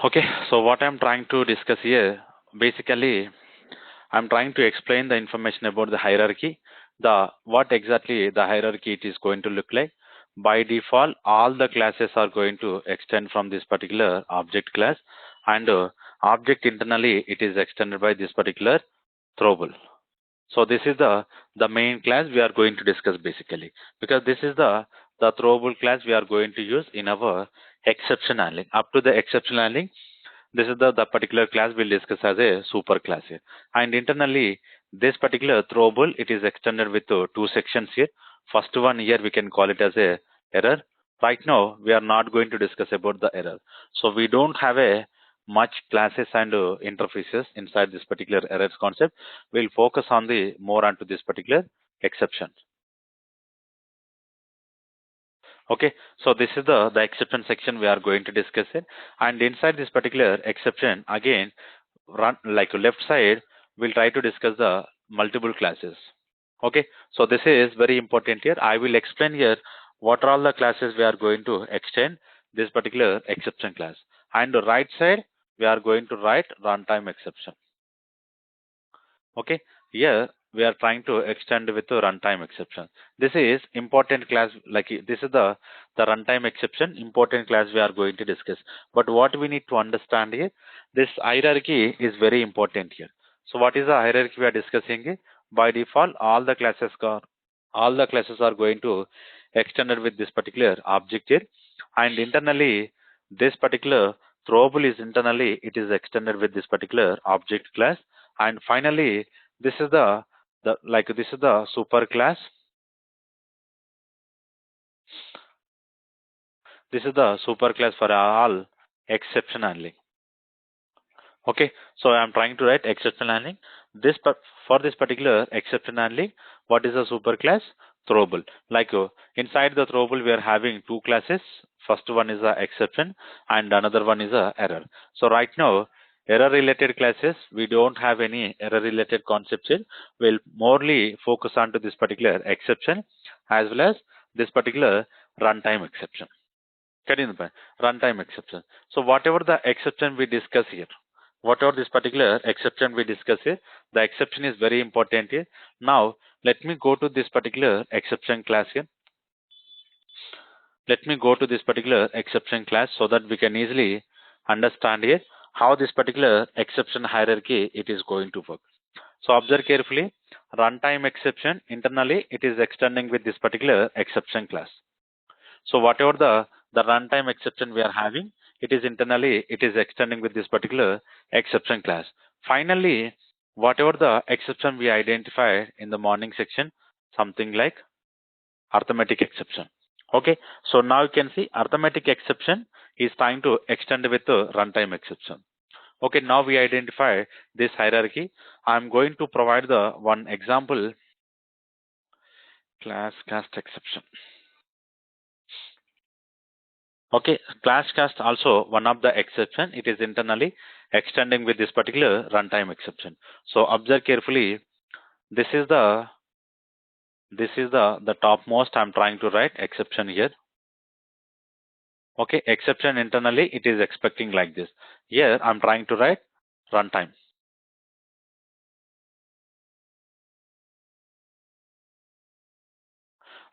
Okay, so what I'm trying to discuss here, basically, I'm trying to explain the information about the hierarchy, the what exactly the hierarchy it is going to look like. By default, all the classes are going to extend from this particular object class, and object internally it is extended by this particular throwable. So this is the main class we are going to discuss basically, because this is the throwable class we are going to use in our exception handling. Up to the exception handling, this is the particular class we'll discuss as a super class here. And internally, this particular throwable, it is extended with two sections here. First one here, we can call it as a error. Right now, we are not going to discuss about the error. So we don't have a much classes and interfaces inside this particular errors concept. We'll focus on the more onto this particular exception. Okay, so this is the exception section we are going to discuss it. And inside this particular exception, again, run like left side, we'll try to discuss the multiple classes. Okay, so this is very important here. I will explain here what are all the classes we are going to extend this particular exception class. And the right side, we are going to write runtime exception. Okay, here we are trying to extend with the runtime exception. This is important class, like this is the runtime exception, important class we are going to discuss. But what we need to understand here, this hierarchy is very important here. So what is the hierarchy we are discussing here? By default, all the classes are going to extended with this particular object here, and internally this particular throwable is internally it is extended with this particular object class. And finally, this is the super class. This is the super class for all exception handling. Okay, so I'm trying to write exception handling. For this particular exception handling, what is the super class? Throwable. Inside the throwable, we are having two classes. First one is the exception, and another one is a error. So right now, error related classes, we don't have any error related concepts here. We'll morely focus on to this particular exception as well as this particular runtime exception. Getting the point? Runtime exception. So whatever the exception we discuss here, whatever this particular exception we discuss here, the exception is very important here. Now, let me go to this particular exception class here. Let me go to this particular exception class so that we can easily understand here how this particular exception hierarchy it is going to work. So observe carefully, runtime exception internally it is extending with this particular exception class. So whatever the runtime exception we are having, it is internally it is extending with this particular exception class. Finally, whatever the exception we identified in the morning section, something like arithmetic exception. Okay, so now you can see arithmetic exception is trying to extend with the runtime exception. Okay, now we identify this hierarchy. I'm going to provide the one example, class cast exception. Okay, class cast also one of the exception. It is internally extending with this particular runtime exception. So observe carefully. This is the topmost. I'm trying to write exception here. Okay, exception internally it is expecting like this. Here I'm trying to write runtime.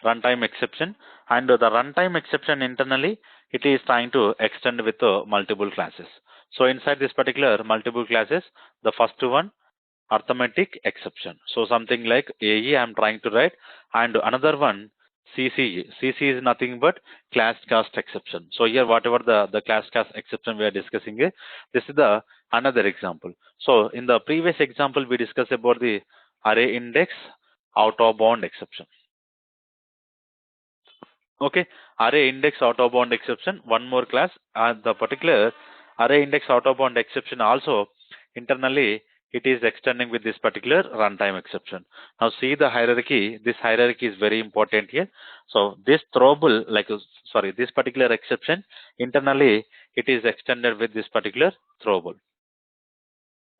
Runtime exception, and the runtime exception internally it is trying to extend with multiple classes. So inside this particular multiple classes, the first one arithmetic exception. So something like AE I'm trying to write, and another one CCE. CC is nothing but class cast exception. So here whatever the class cast exception we are discussing here, this is the another example. So in the previous example we discussed about the array index out of bound exception. Okay, array index out of bound exception, one more class, the particular array index out of bound exception also internally it is extending with this particular runtime exception. Now see the hierarchy, this hierarchy is very important here. So this throwable, this particular exception internally it is extended with this particular throwable.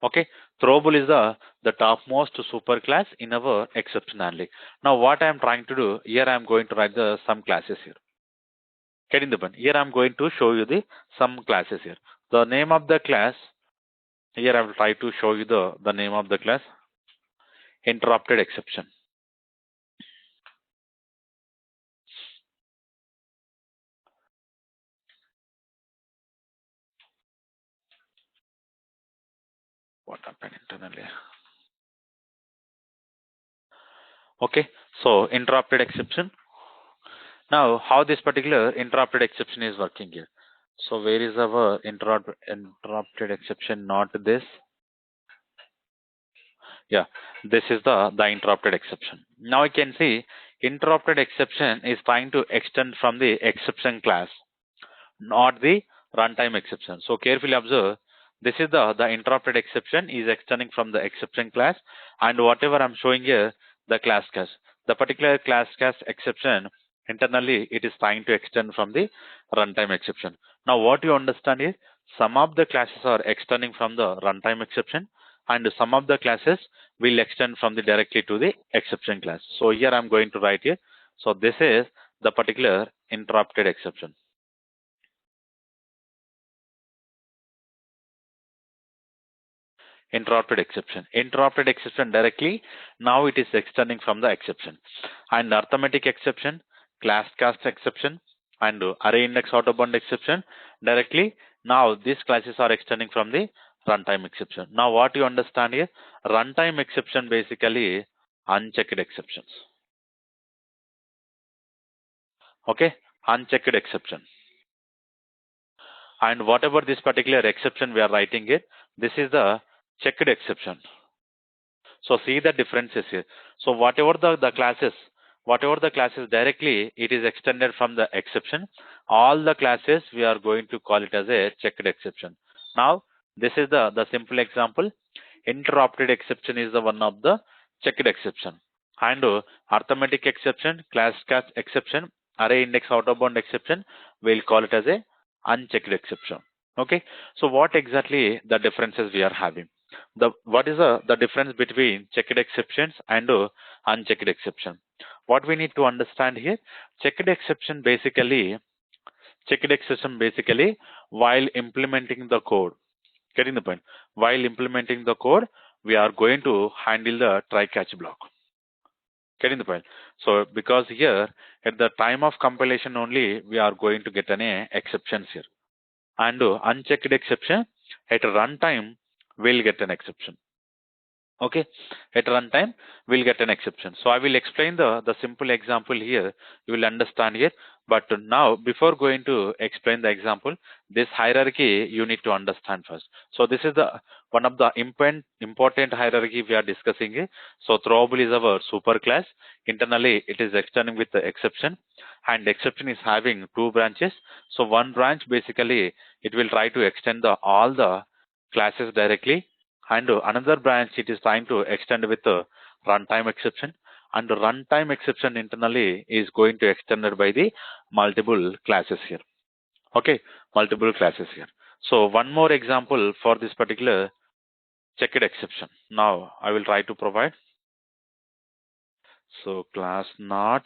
Okay, throwable is the topmost super class in our exception handling. Now what I am trying to do here, I am going to write the some classes here. Getting the point. Here I'm going to show you the some classes here. The name of the class, here I will try to show you the name of the class, interrupted exception. What happened internally? Okay, so interrupted exception. Now, how this particular interrupted exception is working here? So where is our interrupted exception? Not this. Yeah, this is the interrupted exception. Now you can see interrupted exception is trying to extend from the exception class, not the runtime exception. So carefully observe, this is the interrupted exception is extending from the exception class, and whatever I'm showing here, the class class. The particular class class exception internally it is trying to extend from the runtime exception. Now what you understand is some of the classes are extending from the runtime exception, and some of the classes will extend from the directly to the exception class. So here I'm going to write here. So this is the particular interrupted exception. Interrupted exception. Interrupted exception directly, now it is extending from the exception. And arithmetic exception, class cast exception, and array index out-of-bound exception directly, now these classes are extending from the runtime exception. Now what you understand here, runtime exception basically unchecked exceptions. Okay, unchecked exception. And whatever this particular exception we are writing it, this is the checked exception. So see the differences here. So whatever the classes directly, it is extended from the exception. All the classes we are going to call it as a checked exception. Now this is the simple example. Interrupted exception is the one of the checked exception. And arithmetic exception, class cast exception, array index out of bound exception, we'll call it as a unchecked exception. Okay. So what exactly the differences we are having? What is the difference between checked exceptions and unchecked exception? What we need to understand here, checked exception basically while implementing the code, getting the point, while implementing the code we are going to handle the try catch block, getting the point. So because here at the time of compilation only we are going to get an exceptions here, and unchecked exception at runtime will get an exception. Okay, at runtime we'll get an exception. So I will explain the simple example here, you will understand here. But now before going to explain the example, this hierarchy you need to understand first. So this is the one of the important hierarchy we are discussing here. So throwable is our super class. Internally it is extending with the exception, and exception is having two branches. So one branch basically it will try to extend all the classes directly, and another branch it is trying to extend with the runtime exception, and the runtime exception internally is going to extended by the multiple classes here. Okay, multiple classes here. So one more example for this particular checked exception. Now I will try to provide. So class not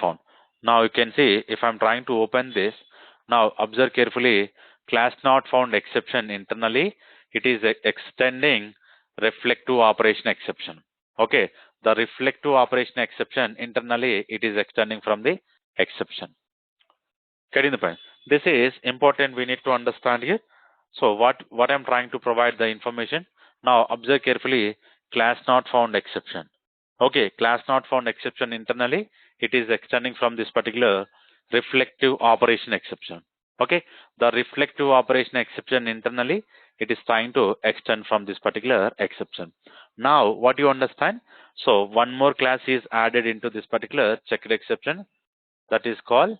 found. Now you can see if I'm trying to open this, now observe carefully, class not found exception internally, it is extending reflective operation exception. Okay, the reflective operation exception internally, it is extending from the exception. Getting the point? This is important, we need to understand here. So what I'm trying to provide the information. Now observe carefully, class not found exception. Okay, class not found exception internally, it is extending from this particular reflective operation exception. Okay, the reflective operation exception internally, it is trying to extend from this particular exception. Now what you understand? So one more class is added into this particular checked exception, that is called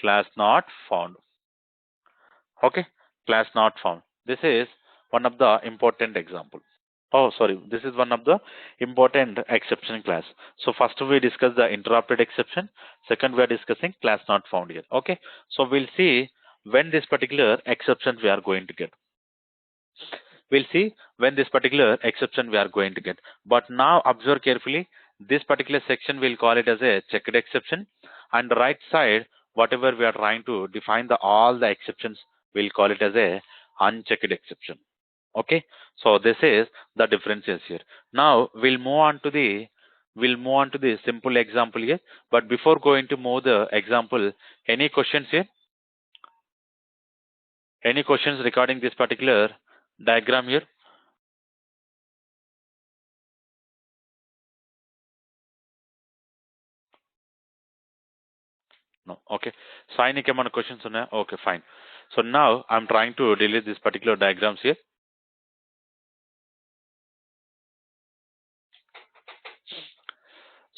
class not found. Okay, class not found. This is one of the important example. Oh, sorry, this is one of the important exception class. So first we discuss the interrupted exception. Second we are discussing class not found here. Okay, so we'll see when this particular exception we are going to get. We'll see when this particular exception we are going to get. But now observe carefully, this particular section we'll call it as a checked exception, and the right side whatever we are trying to define all the exceptions, we'll call it as a unchecked exception. Okay, so this is the differences here. Now we'll move on to the simple example here. But before going to move the example, any questions here? Any questions regarding this particular diagram here? No. Okay. Sainik ఏమైనా questions ఉన్నాయా? Okay, fine. So now I'm trying to delete this particular diagrams here.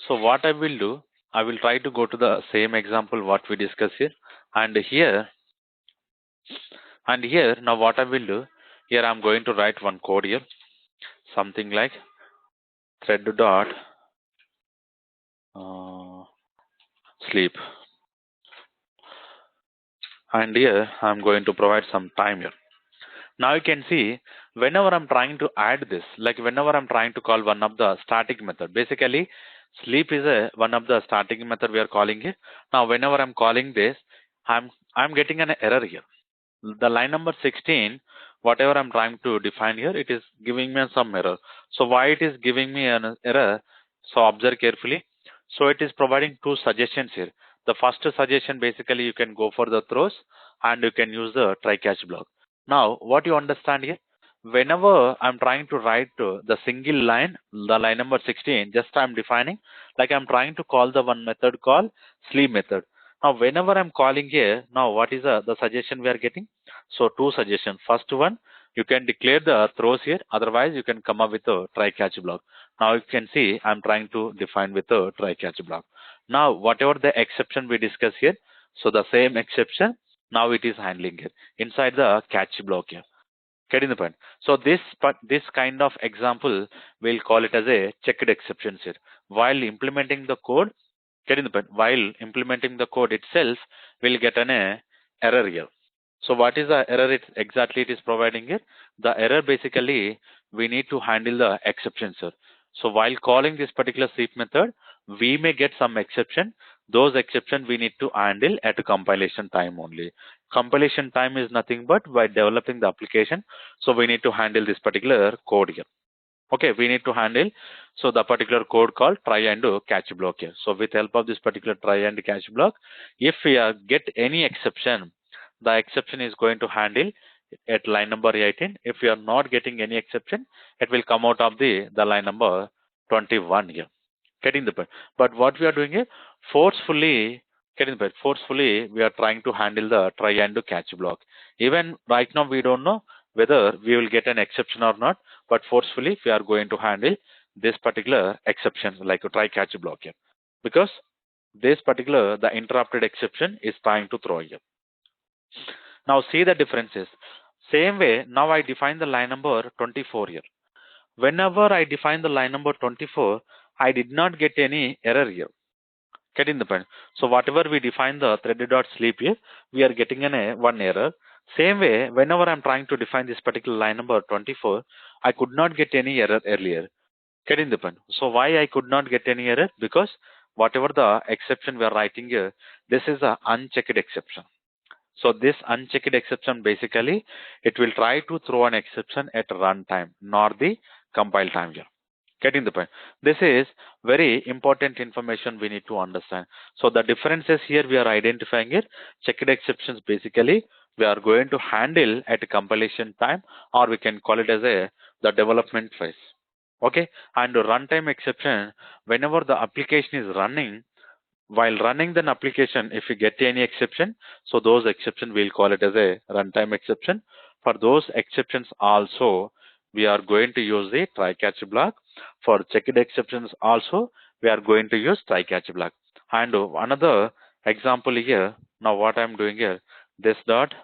So what I will do, I will try to go to the same example what we discussed here. And here now what I will do, here I'm going to write one code here, something like thread dot sleep. And here I'm going to provide some time here. Now you can see whenever I'm trying to add this, like whenever I'm trying to call one of the static method, basically sleep is one of the static method we are calling it. Now whenever I'm calling this, I'm getting an error here. The line number 16, whatever I'm trying to define here, it is giving me some error. So why it is giving me an error? So observe carefully. So it is providing two suggestions here. The first suggestion, basically you can go for the throws and you can use the try catch block. Now what you understand here, whenever I'm trying to write the single line, the line number 16, just I'm defining, like I'm trying to call the one method called sleep method. Now whenever I'm calling here, now what is the suggestion we are getting? So two suggestions. First one, you can declare the throws here, otherwise you can come up with a try catch block. Now you can see I'm trying to define with a try catch block. Now whatever the exception we discuss here, so the same exception, now it is handling it inside the catch block here. Getting the point? So this kind of example, we'll call it as a checked exceptions here. While implementing the code, getting the point? While implementing the code itself, we'll get an error here. So what is the error exactly it is providing here? The error basically, we need to handle the exceptions here. So while calling this particular sleep method, we may get some exception. Those exceptions we need to handle at a compilation time only. Compilation time is nothing but by developing the application. So we need to handle this particular code here. Okay, we need to handle so the particular code called try and catch block here. So with help of this particular try and catch block, if we get any exception, the exception is going to handle at line number 18. If we are not getting any exception, it will come out of the line number 21 here. Getting the point? But what we are doing here, forcefully getting the point. Forcefully, we are trying to handle the try and catch block. Even right now, we don't know whether we will get an exception or not. But forcefully, we are going to handle this particular exception, like a try catch block here, because this particular the interrupted exception is trying to throw here. Now see the differences. Same way, now I define the line number 24 here. Whenever I define the line number 24, I did not get any error here. Getting the point? So whatever we define the threaded dot sleep here, we are getting one error. Same way, whenever I'm trying to define this particular line number 24, I could not get any error earlier. Getting the point? So why I could not get any error? Because whatever the exception we are writing here, this is a unchecked exception. So this unchecked exception, basically, it will try to throw an exception at runtime, not the compile time here. Getting the point? This is very important information we need to understand. So the differences here we are identifying it. Checked exceptions, basically, we are going to handle at compilation time, or we can call it as the development phase. Okay, and the runtime exception, whenever the application is running, while running the application, if you get any exception, so those exception we'll call it as a runtime exception. For those exceptions also, we are going to use the try catch block. For checked exceptions also, we are going to use try catch block. And another example here, now what I'm doing here, this dot,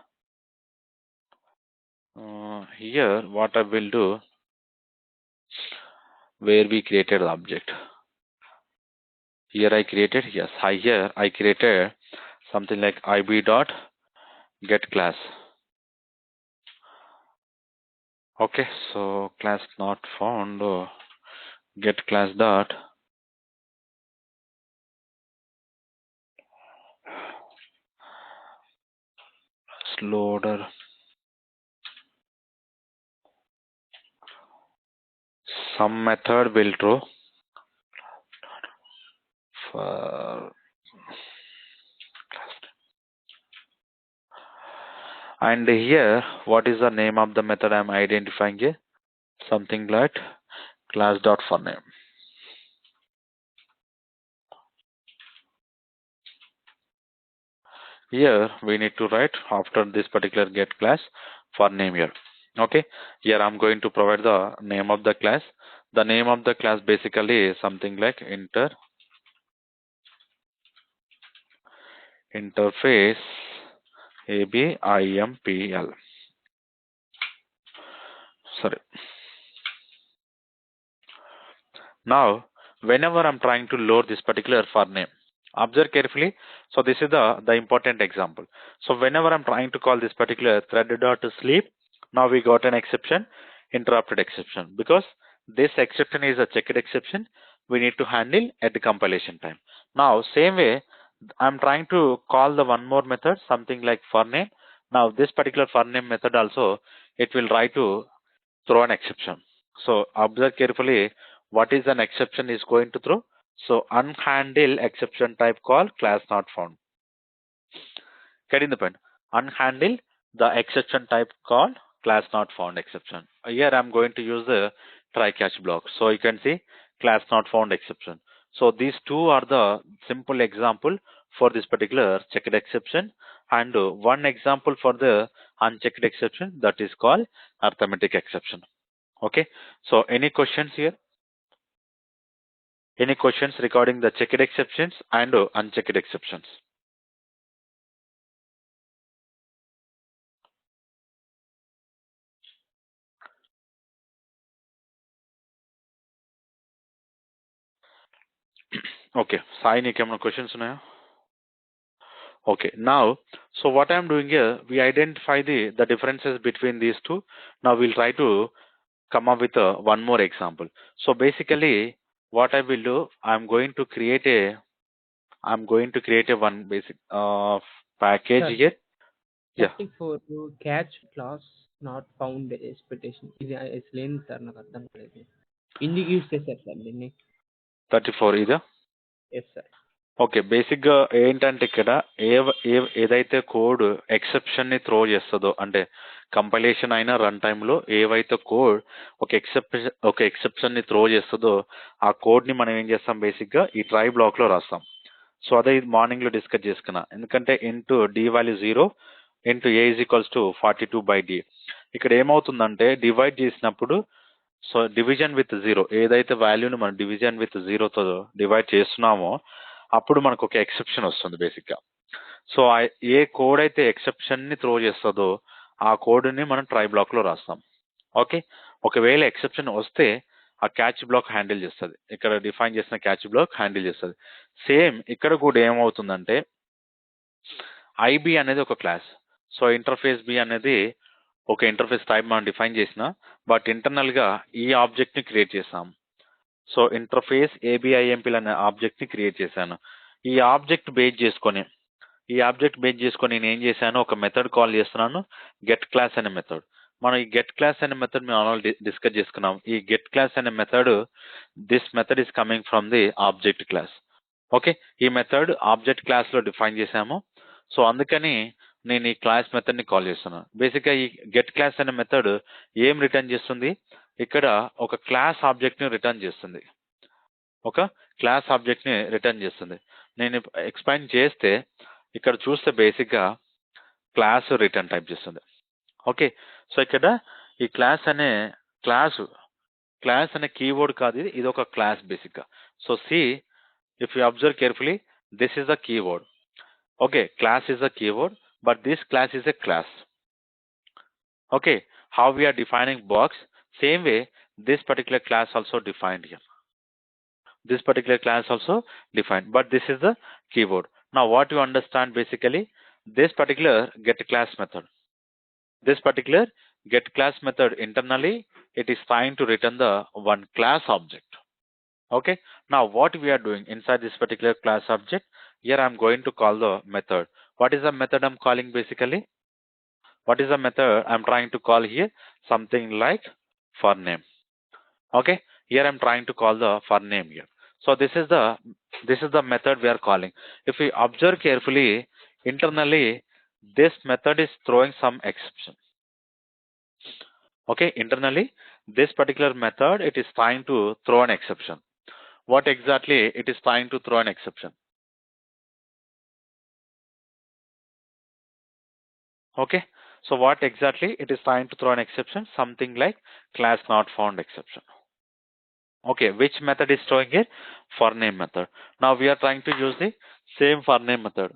here what I will do, where we created the object. Here I created, yes, here I created something like ib dot get class. Okay, so class not found, get class dot loader some method will throw for and here what is the name of the method I'm identifying here? Something like class dot for name. Here we need to write after this particular get class for name here. Okay, here I'm going to provide the name of the class. The name of the class basically is something like interface ABIMPL. Sorry. Now, whenever I'm trying to load this particular for name, observe carefully. So this is the important example. So whenever I'm trying to call this particular thread dot sleep, now we got an exception, interrupted exception, because this exception is a checked exception. We need to handle at the compilation time. Now, same way, I'm trying to call the one more method, something like for name. Now, this particular for name method also, it will try to throw an exception. So observe carefully what is an exception is going to throw. So unhandle exception type call class not found. Getting the point? Unhandle the exception type call class not found exception. Here I'm going to use the try catch block. So you can see class not found exception. So these two are the simple example for this particular checked exception, and one example for the unchecked exception, that is called arithmetic exception. Okay, so any questions here? Any questions regarding the checked exceptions and unchecked exceptions? Okay, Sai, నీకేమైనా questions ఉన్నాయా? Okay, now, so what I'm doing here, we identify the differences between these two. Now we'll try to come up with one more example. So basically, what I will do, I'm going to create a one basic package Sir, here. Yeah, thirty four catch class not found expectation ఇది అసలు ఏంది sir నాకు అర్థం కాలేదు ఎందుకు use చేశారు sir దీన్ని 34 ఇదా? ఎస్ సార్ ఓకే, బేసిక్గా ఏంటంటే ఇక్కడ ఏదైతే కోడ్ ఎక్సెప్షన్ ని త్రో చేస్తుందో, అంటే కంపైలేషన్ అయినా రన్ టైంలో ఏవైతే కోడ్ ఒక ఎక్సెప్షన్ ని త్రో చేస్తుందో ఆ కోడ్ ని మనం ఏం చేస్తాం, బేసిక్గా ఈ ట్రై బ్లాక్ లో రాస్తాం. సో అదే మార్నింగ్ లో డిస్కస్ చేసుకున్నా, ఎందుకంటే int d value 0 int a is equals to 42/d. ఇక్కడ ఏమవుతుందంటే డివైడ్ చేసినప్పుడు, సో డివిజన్ విత్ 0, ఏదైతే వాల్యూని మనం డివిజన్ విత్ 0తో డివైడ్ చేస్తున్నామో అప్పుడు మనకు ఒక ఎక్సెప్షన్ వస్తుంది బేసిక్గా. సో ఏ కోడ్ అయితే ఎక్సెప్షన్ ని త్రో చేస్తుందో ఆ కోడ్ ని మనం ట్రై బ్లాక్ లో రాస్తాం. ఓకే, ఒకవేళ ఎక్సెప్షన్ వస్తే ఆ క్యాచ్ బ్లాక్ హ్యాండిల్ చేస్తుంది, ఇక్కడ డిఫైన్ చేసిన క్యాచ్ బ్లాక్ హ్యాండిల్ చేస్తుంది. సేమ్ ఇక్కడ కూడా ఏమవుతుందంటే ఐబి అనేది ఒక క్లాస్, సో ఇంటర్ఫేస్ బి అనేది ఒక ఇంటర్ఫేస్ టైప్ మనం డిఫైన్ చేసిన, బట్ ఇంటర్నల్ గా ఈ ఆబ్జెక్ట్ ని క్రియేట్ చేసాం. సో ఇంటర్ఫేస్ ఏబిఐఎంపీల్ అనే ఆబ్జెక్ట్ ని క్రియేట్ చేశాను. ఈ ఆబ్జెక్ట్ బేస్ చేసుకొని నేను ఏం చేశాను, ఒక మెథడ్ కాల్ చేస్తున్నాను, గెట్ క్లాస్ అనే మెథడ్. మనం ఈ గెట్ క్లాస్ అనే మెథడ్ మేము ఆల్రెడీ డిస్కస్ చేసుకున్నాం. ఈ గెట్ క్లాస్ అనే method, this method is coming from the object class. Okay, ఈ మెథడ్ ఆబ్జెక్ట్ క్లాస్ లో డిఫైన్ చేశాము. సో అందుకని నేను ఈ క్లాస్ మెథడ్ ని కాల్ చేస్తున్నాను. బేసిక్గా ఈ గెట్ క్లాస్ అనే మెథడ్ ఏం రిటర్న్ చేస్తుంది, ఇక్కడ ఒక క్లాస్ ఆబ్జెక్ట్ ని రిటర్న్ చేస్తుంది. నేను ఎక్స్పాండ్ చేస్తే ఇక్కడ చూస్తే బేసిక్గా క్లాస్ రిటర్న్ టైప్ చేస్తుంది. ఓకే, సో ఇక్కడ ఈ క్లాస్ అనే కీవర్డ్ కాదు, ఇది ఒక క్లాస్ బేసిక్గా. So see, if you observe carefully, this is the keyword. Okay, class is a keyword, but this class is a class. Okay, how we are defining box, same way this particular class also defined here. This particular class also defined, but this is the keyword. Now what you understand, basically this particular get class method internally, it is trying to return the one class object. Okay, now what we are doing inside this particular class object, here I'm going to call the method. What is the method I'm calling basically? What is the method I'm trying to call here? Something like for name. Okay, here I'm trying to call the for name here. So this is the method we are calling. If we observe carefully, internally this method is throwing some exception. Okay, internally this particular method, it is trying to throw an exception. What exactly it is trying to throw an exception? Okay, so what exactly it is trying to throw an exception? Something like class not found exception. Okay, which method is throwing it? For name method. Now we are trying to use the same for name method.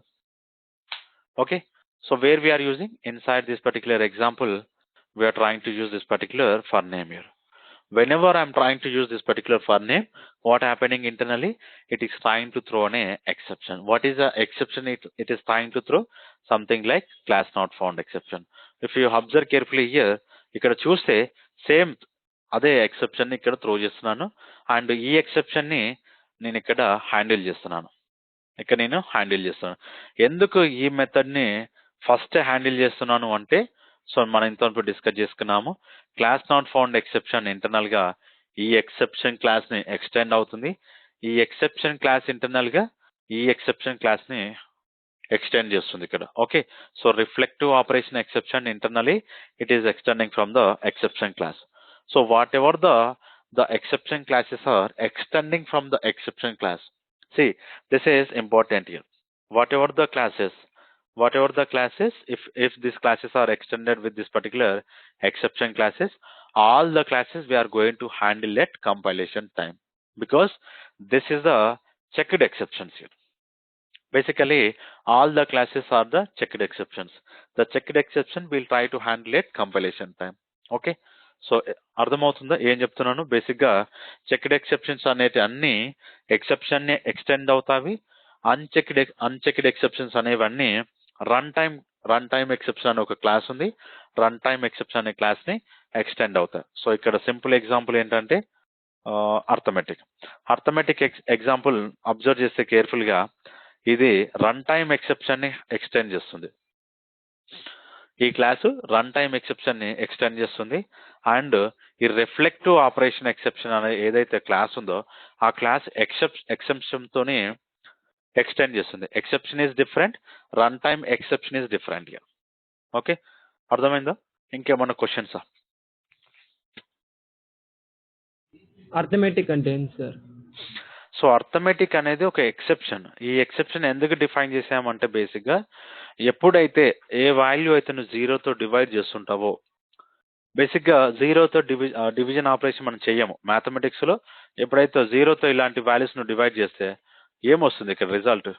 Okay, so where we are using inside this particular example, we are trying to use this particular for name here. Whenever I'm trying to use this particular for name, what happening internally? It is trying to throw an exception. What is the exception it is trying to throw? Something like class not found exception. If you observe carefully here, ఇక్కడ చూస్తే same అదే exception ఇక్కడ throw చేస్తున్నాను and ఈ exception ని నేను ఇక్కడ handle చేస్తున్నాను. ఎందుకు ఈ మెథడ్ ని ఫస్ట్ హ్యాండిల్ చేస్తున్నాను అంటే, సో మనం ఇంతవరకు డిస్కస్ చేసుకున్నాము, class not found exception internal గా ఈ ఎక్సెప్షన్ క్లాస్ ని ఎక్స్టెండ్ అవుతుంది. ఈ ఎక్సెప్షన్ క్లాస్ ఇంటర్నల్ గా ఈ ఎక్సెప్షన్ క్లాస్ ని ఎక్స్టెండ్ చేస్తుంది ఇక్కడ. Okay, so reflective operation exception internally it is extending from the exception class. So what ever the exception classes are extending from the exception class. See, this is important here. Whatever the classes, if these classes are extended with this particular exception classes, all the classes we are going to handle at compilation time, because this is the checked exceptions here. Basically, all the classes are the checked exceptions. The checked exception we'll try to handle at compilation time. Okay, so అర్థమవుతుందా ఏం చెప్తున్నాను? Basic గా checked exceptions అనేవి అన్ని exception ని extend అవుతావి. Unchecked exceptions అనేవన్నీ run time exception అనే ఒక క్లాస్ ఉంది. రన్ టైమ్ ఎక్సెప్షన్ అనే క్లాస్ ని ఎక్స్టెండ్ అవుతాయి. సో ఇక్కడ సింపుల్ ఎగ్జాంపుల్ ఏంటంటే అర్థమెటిక్ ఎగ్జాంపుల్ అబ్జర్వ్ చేస్తే కేర్ఫుల్ గా, ఇది రన్ టైమ్ ఎక్సెప్షన్ ని ఎక్స్టెండ్ చేస్తుంది. ఈ క్లాసు రన్ టైమ్ ఎక్సెప్షన్ ని ఎక్స్టెండ్ చేస్తుంది అండ్ ఈ రిఫ్లెక్టివ్ ఆపరేషన్ ఎక్సెప్షన్ అనే ఏదైతే క్లాస్ ఉందో ఆ క్లాస్ ఎక్సెప్షన్ తోనే ఎక్స్టెండ్ చేస్తుంది. Exception is different, run time exception is different. Okay, అర్థమైందా? ఇంకేమన్నా క్వశ్చన్సా? అర్థమెటిక్ అంటే ఏంటి సార్? సో అర్థమెటిక్ అనేది ఒక ఎక్సెప్షన్. ఈ ఎక్సెప్షన్ ఎందుకు డిఫైన్ చేసామంటే, బేసిక్ గా ఎప్పుడైతే ఏ వాల్యూ అయితే నువ్వు జీరోతో డివైడ్ చేస్తుంటావో, బేసిక్ గా జీరోతో డివిజన్ ఆపరేషన్ మనం చెయ్యము మ్యాథమెటిక్స్ లో. ఎప్పుడైతే జీరోతో ఇలాంటి వాల్యూస్ ను డివైడ్ చేస్తే ఏమొస్తుంది ఇక్కడ రిజల్ట్?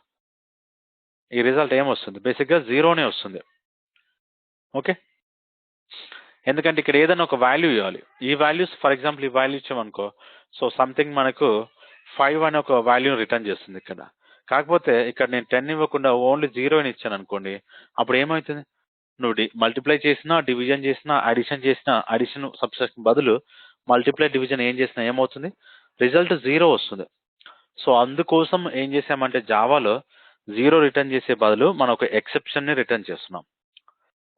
ఈ రిజల్ట్ ఏమొస్తుంది? బేసిక్ గా జీరోనే వస్తుంది. ఓకే, ఎందుకంటే ఇక్కడ ఏదైనా ఒక వాల్యూ ఇవ్వాలి. ఈ వాల్యూస్, ఫర్ ఎగ్జాంపుల్ ఈ వాల్యూ ఇచ్చామనుకో, సో సంథింగ్ మనకు 5 అనే ఒక వాల్యూని రిటర్న్ చేస్తుంది ఇక్కడ. కాకపోతే ఇక్కడ నేను 10 ఇవ్వకుండా ఓన్లీ 0 అని ఇచ్చాను అనుకోండి, అప్పుడు ఏమవుతుంది? నువ్వు మల్టిప్లై చేసినా, డివిజన్ చేసినా, అడిషన్ సబ్స్ట్రాక్షన్ బదులు మల్టిప్లై డివిజన్ ఏం చేసినా ఏమవుతుంది? రిజల్ట్ 0 వస్తుంది. సో అందుకోసం ఏం చేసామంటే, జావాలో 0 రిటర్న్ చేసే బదులు మనం ఒక ఎక్సెప్షన్ ని రిటర్న్ చేస్తున్నాం.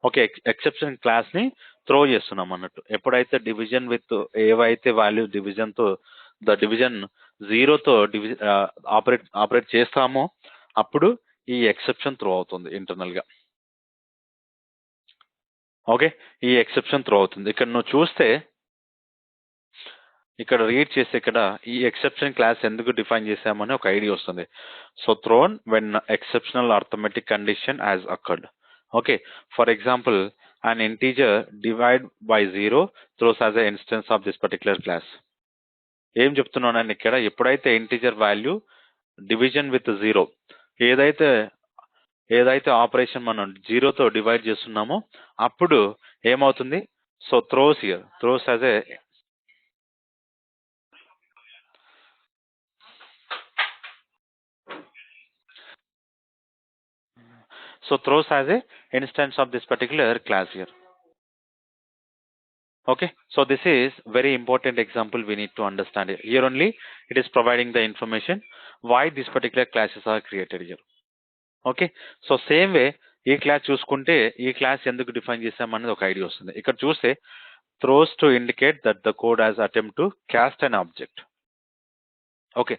ఓకే, ఎక్సెప్షన్ క్లాస్ ని త్రో చేస్తున్నాం అన్నట్టు. ఎప్పుడైతే డివిజన్ విత్ ఏవైతే వాల్యూ డివిజన్ తో ద డివిజన్ 0తో ఆపరేట్ చేస్తామో అప్పుడు ఈ ఎక్సెప్షన్ త్రో అవుతుంది ఇంటర్నల్ గా. ఓకే, ఈ ఎక్సెప్షన్ త్రో అవుతుంది. ఇక్కడ నువ్వు చూస్తే, ఇక్కడ రీడ్ చేస్తే, ఇక్కడ ఈ ఎక్సెప్షన్ క్లాస్ ఎందుకు డిఫైన్ చేసామని ఒక ఐడియా వస్తుంది. So thrown when exceptional arithmetic condition has occurred. Okay, for example an integer divide by 0 throws as an instance of this particular class. ఏం చెప్తున్నాను ఇక్కడ, ఎప్పుడైతే ఇంటీజర్ వాల్యూ డివిజన్ విత్ 0, ఏదైతే operation మనం 0తో డివైడ్ చేస్తున్నామో అప్పుడు ఏమవుతుంది? So throws as a instance of this particular class here. Okay, so this is very important example we need to understand it. Here only it is providing the information why these particular classes are created here. Okay, so same way ఈ class చూసుకుంటే ఈ class ఎందుకు define చేసామనేది ఒక idea వస్తుంది. ఇక్కడ చూస్తే throws to indicate that the code has attempt to caste an object. Okay,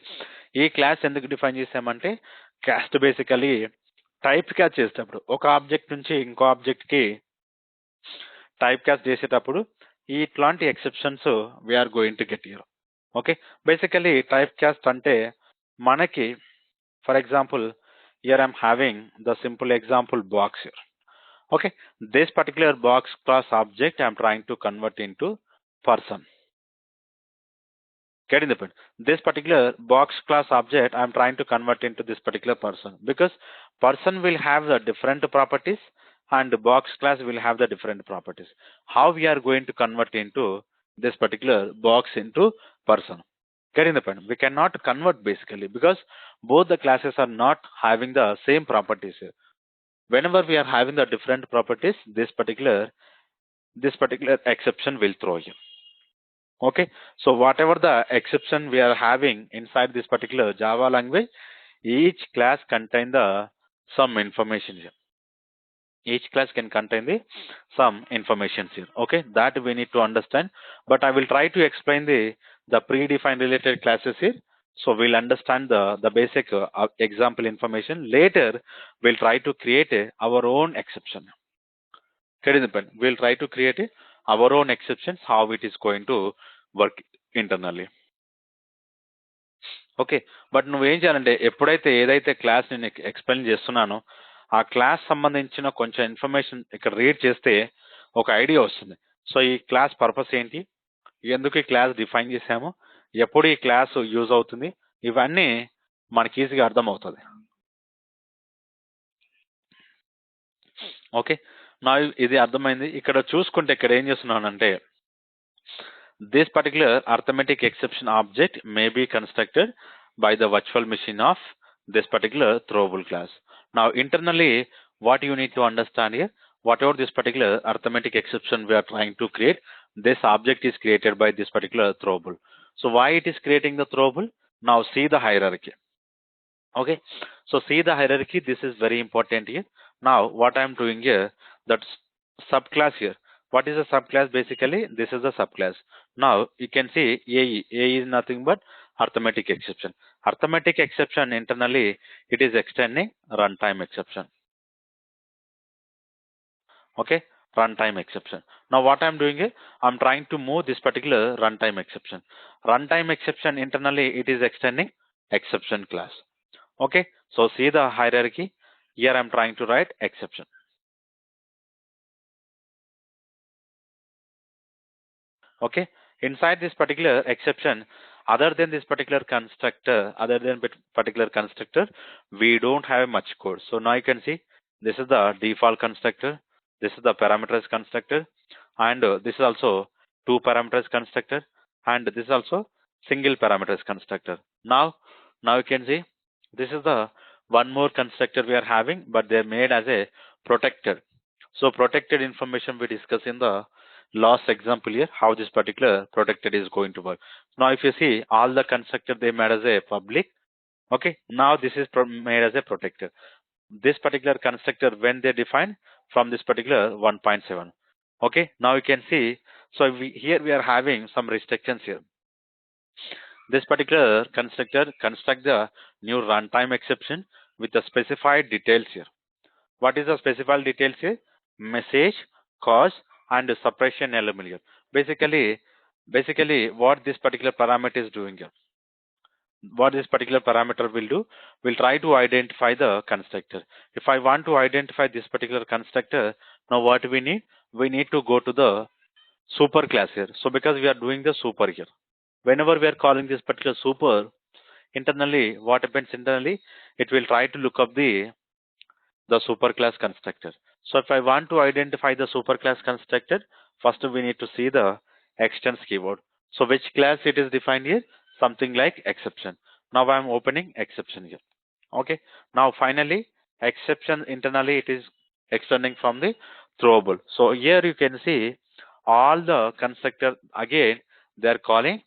ఈ class ఎందుకు డిఫైన్ చేసామంటే క్యాస్ట్ బేసికలీ టైప్ క్యాస్ట్ చేసేటప్పుడు ఒక ఆబ్జెక్ట్ నుంచి ఇంకో ఆబ్జెక్ట్ కి టైప్ క్యాస్ట్ చేసేటప్పుడు ఇట్లాంటి exceptions we are going to get here. Okay, basically type cast అంటే మనకి for example here I'm having the simple example box here. Okay, this particular box class object I'm trying to convert into person. Getting the point? This particular box class object I'm trying to convert into this particular person because person will have the different properties and the box class will have the different properties. How we are going to convert into this particular box into person? Getting the point? We cannot convert basically because both the classes are not having the same properties here. Whenever we are having the different properties, this particular exception will throw you. Okay, so whatever the exception we are having inside this particular Java language, each class contain the some information here. Each class can contain some information here. Okay, that we need to understand, but I will try to explain the predefined related classes here, so we'll understand the basic example information. Later we'll try to create our own exception. We'll try to create our own exceptions, how it is going to work internally. Okay, but నువ్వేం చేయాలంటే ఎప్పుడైతే ఏదైతే class నేను explain చేస్తున్నానో ఆ class సంబంధించిన కొంచెం information ఇక్కడ రీడ్ చేస్తే ఒక ఐడియా వస్తుంది. సో ఈ క్లాస్ పర్పస్ ఏంటి, ఎందుకు ఈ క్లాస్ డిఫైన్ చేసాము, ఎప్పుడు ఈ క్లాస్ యూజ్ అవుతుంది, ఇవన్నీ మనకి ఈజీగా అర్థమవుతుంది. ఓకే, నా ఇది అర్థమైంది. ఇక్కడ చూసుకుంటే ఇక్కడ ఏం చేస్తున్నానంటే this particular arithmetic exception object may be constructed by the virtual machine of this particular throwable class. Now internally what you need to understand here, whatever this particular arithmetic exception we are trying to create, this object is created by this particular throwable. So why it is creating the throwable? Now see the hierarchy. Okay, so see the hierarchy, this is very important here. Now what I am doing here, that subclass here, what is a subclass? Basically this is a subclass. Now you can see AE is nothing but arithmetic exception. Arithmetic exception internally it is extending runtime exception. Okay, runtime exception. Now what I'm doing here, I'm trying to move this particular runtime exception. Runtime exception internally it is extending exception class. Okay, so see the hierarchy here, I'm trying to write exception. Okay, inside this particular exception, other than this particular constructor, we don't have much code. So now you can see this is the default constructor, this is the parameters constructor, and this is also two parameters constructor, and this is also single parameters constructor. Now you can see this is the one more constructor we are having, but they're made as a protected. So protected information we discuss in the last example here, how this particular protected is going to work. Now if you see all the constructor they made as a public. Okay, now this is made as a protected. This particular constructor when they define from this particular 1.7. Okay, now you can see, so here we are having some restrictions here. This particular constructor construct the new runtime exception with the specified details here. What is the specified details here? Message, cause, and suppression element here. Basically what this particular parameter is doing here. What this particular parameter will do, we'll try to identify the constructor. If I want to identify this particular constructor, now what we need to go to the super class here. So because we are doing the super here, whenever we are calling this particular super, internally what happens internally, it will try to look up the superclass constructor. So if I want to identify the superclass constructor, first we need to see the extends keyword. So which class it is defined here? Something like exception. Now I am opening exception here. Okay, now finally exception internally it is extending from the throwable. So here you can see all the constructor again they're calling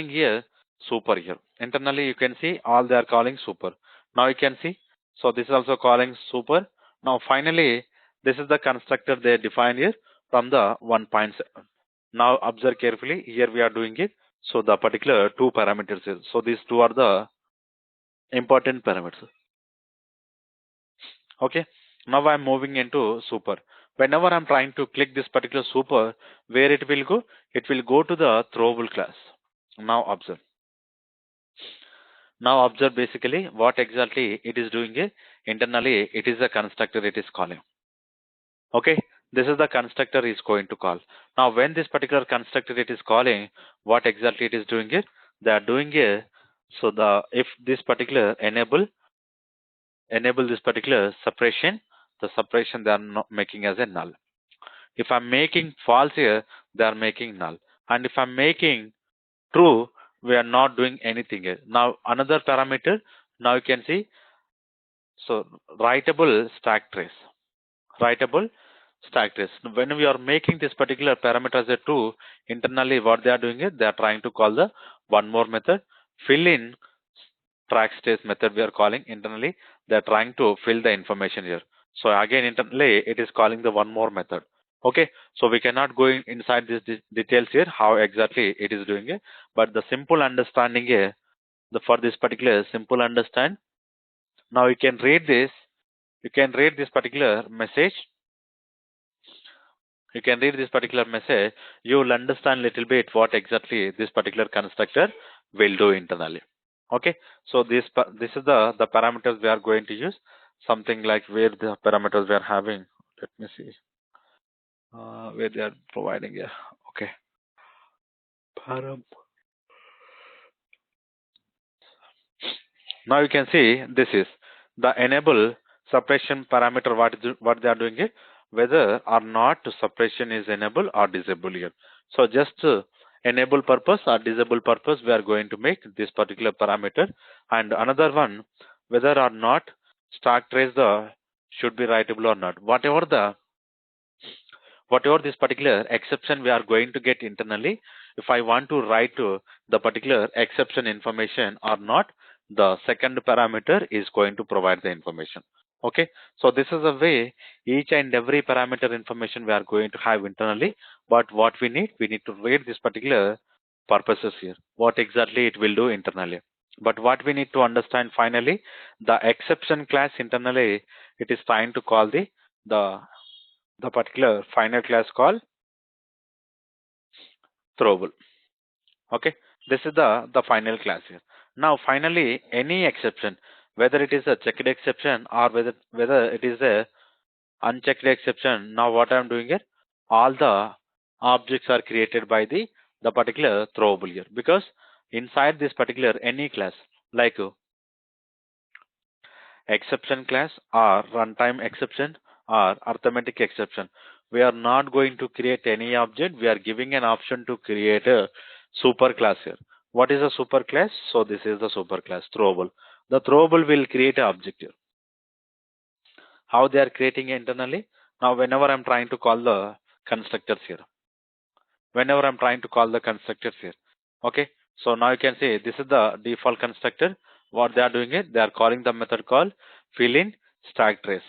here super here. Internally you can see all they are calling super. Now you can see So this is also calling super. Now finally, this is the constructor they define here from the 1.7. Now observe carefully. Here we are doing it. So the particular two parameters is. So these two are the important parameters. Okay. Now I'm moving into super. Whenever I'm trying to click this particular super, where it will go? It will go to the throwable class. Now observe. Now observe basically what exactly it is doing here. Internally, it is a constructor it is calling. Okay, this is the constructor is going to call. Now when this particular constructor it is calling, what exactly it is doing here? They are doing here. So the if this particular enable this particular suppression, the suppression they are not making as a null. If I'm making false here, they are making null. And if I'm making true, we are not doing anything here. Now another parameter, now you can see, so writable stack trace. Writable stack trace. When we are making this particular parameter as a true, internally what they are doing is they are trying to call the one more method, fill in track trace method we are calling internally. They are trying to fill the information here. So again internally it is calling the one more method. Okay, so we cannot go inside these details here how exactly it is doing it, but the simple understanding here, for this particular simple understand. Now you can read this. You can read this particular message. You can read this particular message. You will understand little bit what exactly this particular constructor will do internally. Okay, so this is the parameters we are going to use. Something like where the parameters we are having. Let me see where they are providing. Yeah. Okay. Param. Now you can see this is the enable suppression parameter. What they are doing it, whether or not suppression is enable or disable here. So just enable purpose or disable purpose, we are going to make this particular parameter, and another one whether or not stack trace the should be writable or not. Whatever this particular exception we are going to get internally, if I want to write to the particular exception information or not, the second parameter is going to provide the information. Okay, so this is a way each and every parameter information we are going to have internally, but what we need to read this particular purposes here, what exactly it will do internally. But what we need to understand finally, the exception class internally, it is trying to call the the particular final class called throwable. Okay, this is the final class here. Now finally any exception, whether it is a checked exception or whether it is a unchecked exception, now what I'm doing here, all the objects are created by the particular throwable here, because inside this particular any class like exception class or runtime exception or arithmetic exception, we are not going to create any object. We are giving an option to create a super class here. What is a super class? So this is the super class throwable. The throwable will create an object here. How they are creating internally? Now whenever I'm trying to call the constructors here, whenever I'm trying to call the constructors here. Okay, so now you can see this is the default constructor. What they are doing is they are calling the method called fill in stack trace.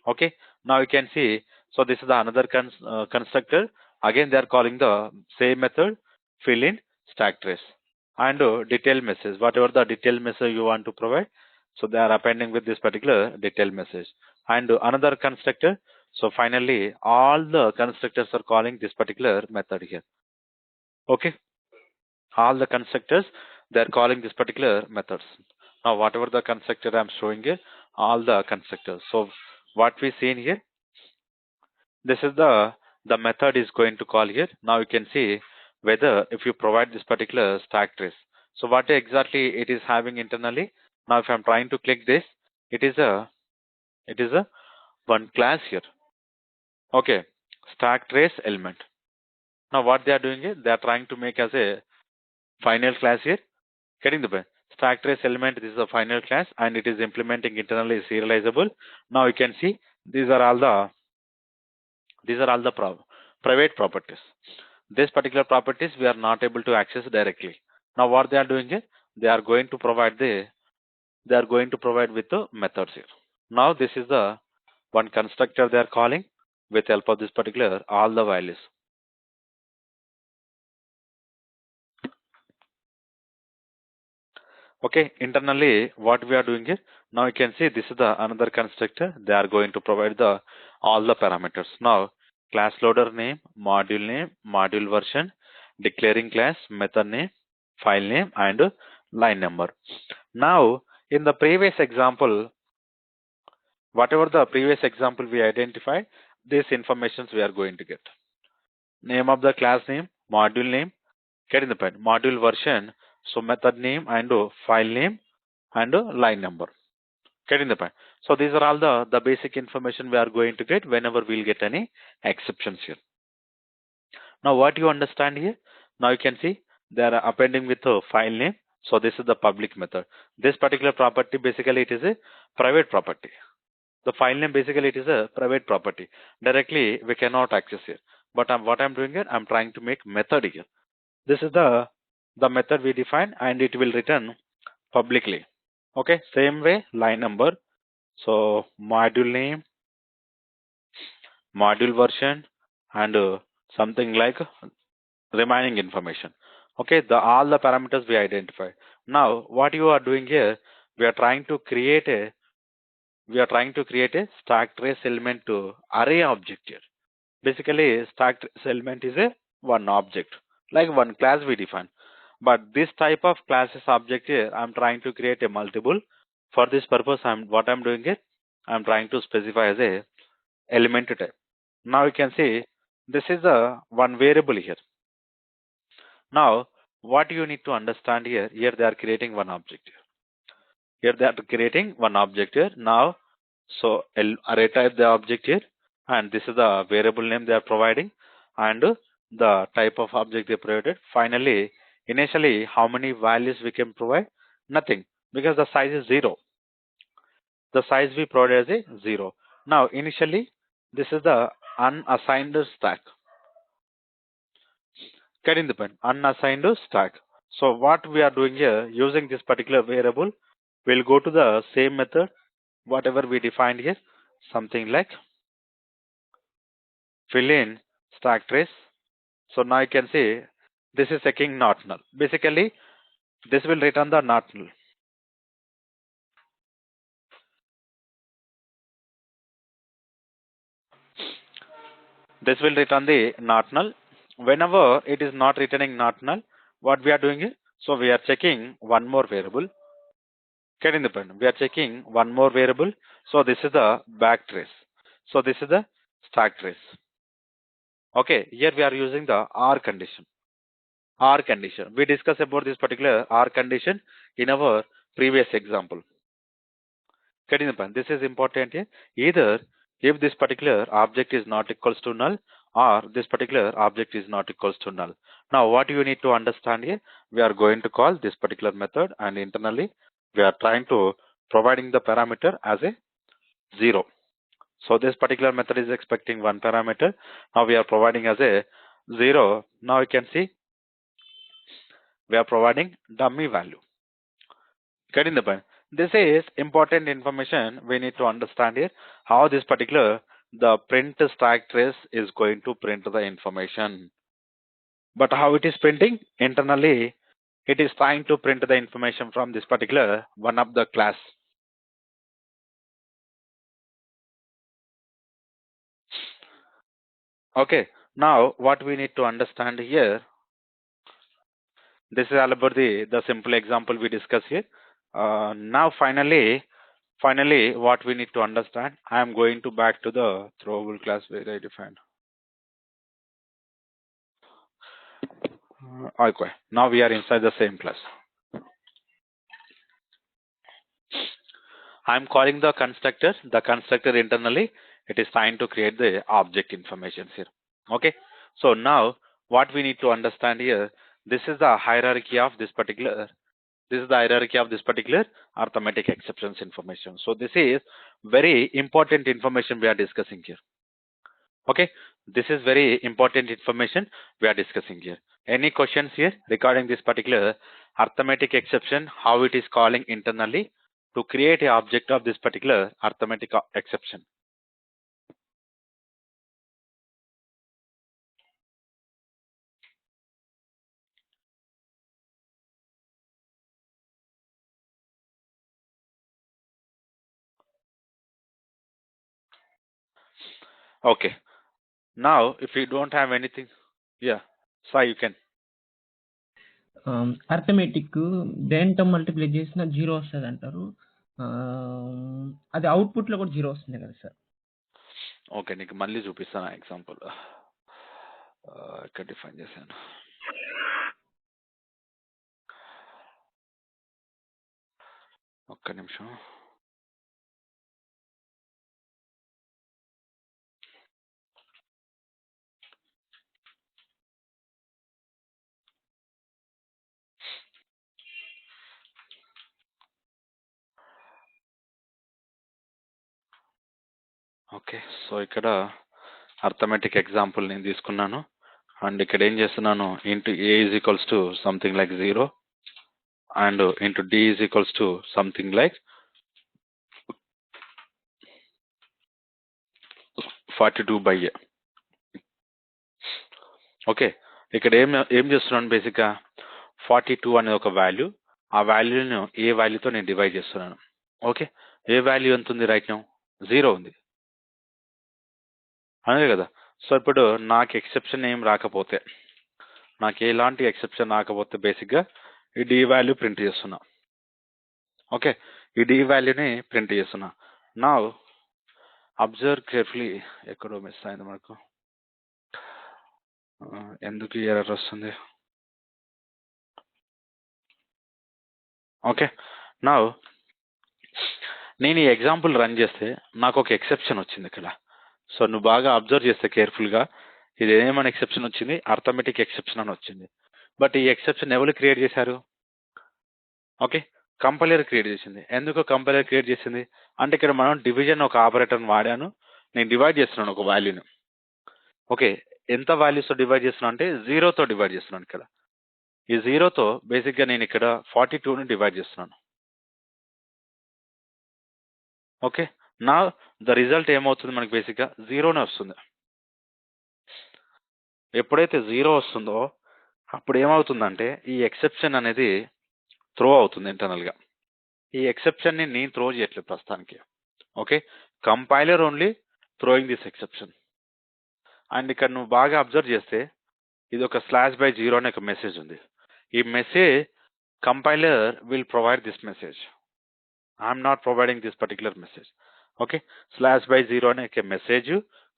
Okay, now you can see, so this is the another constructor. Again they are calling the same method fill in stack trace and detail message, whatever the detail message you want to provide, so they are appending with this particular detail message and another constructor. So finally all the constructors are calling this particular method here. Okay, all the constructors they are calling this particular methods. Now whatever the constructor I'm showing here, all the constructors. So what we see in here, this is the method is going to call here. Now you can see whether if you provide this particular stack trace, so what exactly it is having internally. Now if I'm trying to click this, it is a one class here. Okay, stack trace element. Now what they are doing is they are trying to make as a final class here. Getting the point? Stack trace element, this is a final class and it is implementing internally serializable. Now you can see these are all the private properties. This particular properties we are not able to access directly. Now what they are doing is they are going to provide they are going to provide with the methods here. Now this is the one constructor they are calling with help of this particular all the values. Okay, internally what we are doing here, now you can see this is the another constructor. They are going to provide the all the parameters. Now class loader name, module version, declaring class, method name, file name, and line number. Now in the previous example, whatever the previous example we identified, these informations we are going to get. Name of the class name, getting the point, module version, so method name and file name and line number. Getting the point. So these are all the basic information we are going to get whenever we'll get any exceptions here. Now what you understand here? Now you can see they are appending with a file name. So this is the public method. This particular property basically it is a private property. The file name basically it is a private property. Directly we cannot access here. But what I'm doing here, I'm trying to make method here. This is the method we define and it will return publicly. Okay, same way line number. So module name, module version, and something like remaining information. Okay, all the parameters we identify. Now what you are doing here, we are trying to create a stack trace element to array object here. Basically, stack trace element is a one object, like one class we define. But this type of classes object here, I'm trying to create a multiple. For this purpose, what I'm doing here, I'm trying to specify as a element type. Now you can see this is a one variable here. Now, what you need to understand here, they are creating one object here. Here they are creating one object here. Now, so array type the object here, and this is the variable name they are providing, and the type of object they provided. Finally, initially, how many values we can provide? Nothing, because the size is 0. The size we provide as a 0. Now, initially, this is the unassigned stack. Getting the point, unassigned stack. So what we are doing here, using this particular variable, we'll go to the same method, whatever we defined here, something like fill in stack trace. So now you can see this is checking not null. Basically, this will return the not null. This will return the not null. Whenever it is not returning not null, what we are doing is, so we are checking one more variable. Getting the point. We are checking one more variable. So this is the back trace. So this is the stack trace. Okay, here we are using the R condition. R condition. We discussed about this particular R condition in our previous example. Getting the point. This is important here. Either if this particular object is not equals to null or this particular object is not equals to null. Now what you need to understand here, we are going to call this particular method and internally we are trying to providing the parameter as a 0. So this particular method is expecting one parameter. Now we are providing as a 0. Now you can see we are providing dummy value. Getting the point. This is important information we need to understand here. How this particular the print stack trace is going to print the information. But how it is printing? Internally, it is trying to print the information from this particular one of the class. Okay. Now what we need to understand here, this is all about the simple example we discuss here. Now finally what we need to understand, I am going to back to the throwable class where I defined. Okay, now we are inside the same class. I am calling the constructor. The constructor internally, it is trying to create the object information here. Okay, so now what we need to understand here, this is the hierarchy of this particular. This is the hierarchy of this particular arithmetic exceptions information. So this is very important information we are discussing here. Okay, this is very important information we are discussing here. Any questions here regarding this particular arithmetic exception, how it is calling internally? to create a object of this particular arithmetic exception. Okay, now if you don't have anything, yeah, Sai, you can. Arithmetic దేంతో multiply చేసినా zero వస్తుంది అంటారు. అది అవుట్పుట్లో కూడా zero వస్తుంది కదా sir? Okay, నీకు మళ్ళీ చూపిస్తాను ఎగ్జాంపుల్. ఇక్కడ డిఫైన్ చేశాను. ఒక్క నిమిషం. ఓకే, సో ఇక్కడ అర్థమెటిక్ ఎగ్జాంపుల్ నేను తీసుకున్నాను అండ్ ఇక్కడ ఏం చేస్తున్నాను, int a is equals to something like 0 and int d is equals to something like 42/a. Okay, ఇక్కడ ఏం చేస్తున్నాను, బేసిక్గా 42 అనే ఒక వాల్యూ, ఆ వాల్యూను ఏ వాల్యూతో నేను డివైడ్ చేస్తున్నాను. ఓకే, ఏ వాల్యూ ఎంత ఉంది రైట్ నౌ? 0 ఉంది, అదే కదా. సో ఇప్పుడు నాకు ఎక్సెప్షన్ ఏం రాకపోతే, నాకు ఎలాంటి ఎక్సెప్షన్ రాకపోతే బేసిక్గా ఈ డి వాల్యూ ప్రింట్ చేస్తున్నా. ఓకే, ఈ డి వాల్యూని ప్రింట్ చేస్తున్నా. నా అబ్జర్వ్ కేర్ఫుల్లీ, ఎక్కడో మిస్ అయింది మనకు, ఎందుకు ఎర్రర్ వస్తుంది? ఓకే, నా నేను ఈ ఎగ్జాంపుల్ రన్ చేస్తే నాకు ఒక ఎక్సెప్షన్ వచ్చింది ఇక్కడ. సో నువ్వు బాగా అబ్జర్వ్ చేస్తే కేర్ఫుల్గా, ఇది ఏమైనా ఎక్సెప్షన్ వచ్చింది, అర్థమెటిక్ ఎక్సెప్షన్ అని వచ్చింది. బట్ ఈ ఎక్సెప్షన్ ఎవరు క్రియేట్ చేశారు? ఓకే, కంపైలర్ క్రియేట్ చేసింది. ఎందుకు కంపైలర్ క్రియేట్ చేసింది అంటే, ఇక్కడ మనం డివిజన్ ఒక ఆపరేటర్ని వాడాను, నేను డివైడ్ చేస్తున్నాను ఒక వాల్యూని. ఓకే, ఎంత వాల్యూస్తో డివైడ్ చేస్తున్నాను అంటే 0తో డివైడ్ చేస్తున్నాను. ఇక్కడ ఈ 0తో బేసిక్గా నేను ఇక్కడ 42ని డివైడ్ చేస్తున్నాను. ఓకే, నా ద రిజల్ట్ ఏమవుతుంది మనకి, బేసిక్గా 0నే వస్తుంది. ఎప్పుడైతే 0 వస్తుందో అప్పుడు ఏమవుతుందంటే ఈ ఎక్సెప్షన్ అనేది త్రో అవుతుంది ఇంటర్నల్గా. ఈ ఎక్సెప్షన్ని నేను త్రో చేయట్లేదు ప్రస్తుతానికి. Okay, compiler only throwing this exception. And ఇక్కడ నువ్వు బాగా అబ్జర్వ్ చేస్తే ఇది ఒక /0 అనే ఒక మెసేజ్ ఉంది. ఈ message compiler will provide this message, I'm not providing this particular message. Okay, /0 అనే ఒక మెసేజ్